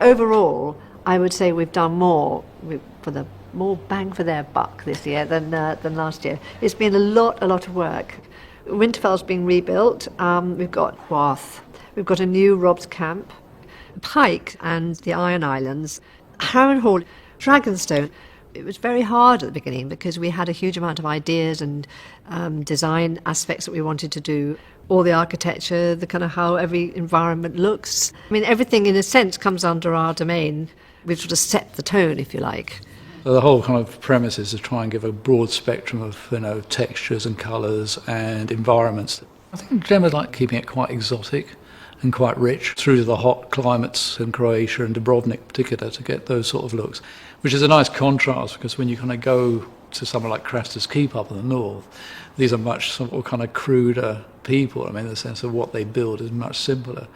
Overall, I would say we've done more more bang for their buck this year than last year. It's been a lot of work. Winterfell's being rebuilt. We've got Wath. We've got a new Robb's camp, Pike and the Iron Islands, Harrenhal, Dragonstone. It was very hard at the beginning because we had a huge amount of ideas and design aspects that we wanted to do. All the architecture, the kind of how every environment looks. I mean, everything in a sense comes under our domain. We've sort of set the tone, if you like. The whole kind of premise is to try and give a broad spectrum of textures and colours and environments. I think Gemma's like keeping it quite exotic and quite rich through to the hot climates in Croatia and Dubrovnik in particular to get those sort of looks, which is a nice contrast because when you kind of go to somewhere like Craster's Keep up in the north, these are much sort of kind of cruder people. I mean, the sense of what they build is much simpler.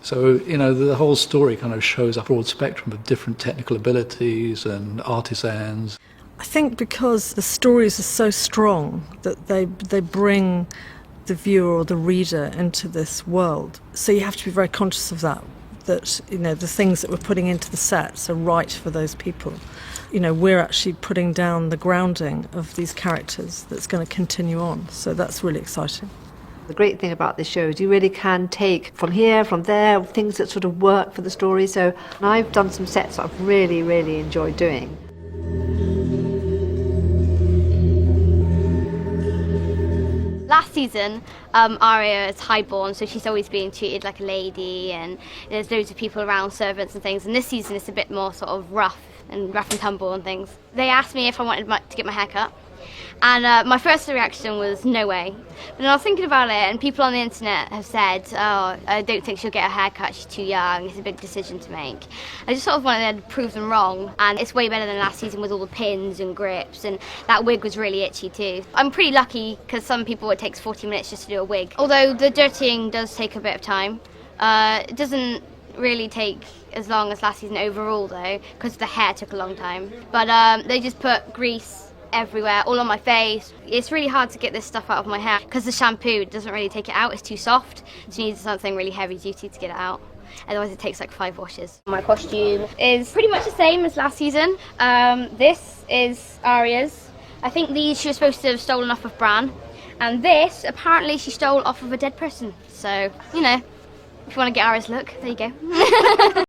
So, the whole story kind of shows a broad spectrum of different technical abilities and artisans. I think because the stories are so strong that they bring the viewer or the reader into this world. So you have to be very conscious of that the things that we're putting into the sets are right for those people. We're actually putting down the grounding of these characters that's going to continue on. So that's really exciting. The great thing about this show is you really can take from here, from there, things that sort of work for the story. So I've done some sets that I've really, really enjoyed doing. Last season, Arya is highborn, so she's always being treated like a lady, and there's loads of people around, servants and things. And this season, it's a bit more sort of rough and tumble and things. They asked me if I wanted to get my hair cut. And my first reaction was, no way. But then I was thinking about it, and people on the internet have said, oh, I don't think she'll get a haircut, she's too young, it's a big decision to make. I just sort of wanted to prove them wrong, and it's way better than last season with all the pins and grips, and that wig was really itchy too. I'm pretty lucky, because some people it takes 40 minutes just to do a wig. Although the dirtying does take a bit of time. It doesn't really take as long as last season overall though, because the hair took a long time. But they just put grease everywhere, all on my face. It's really hard to get this stuff out of my hair because the shampoo doesn't really take it out, it's too soft, so you need something really heavy duty to get it out. Otherwise it takes like 5 washes. My costume is pretty much the same as last season. This is Arya's. I think these she was supposed to have stolen off of Bran, and this apparently she stole off of a dead person. So, if you want to get Arya's look, there you go.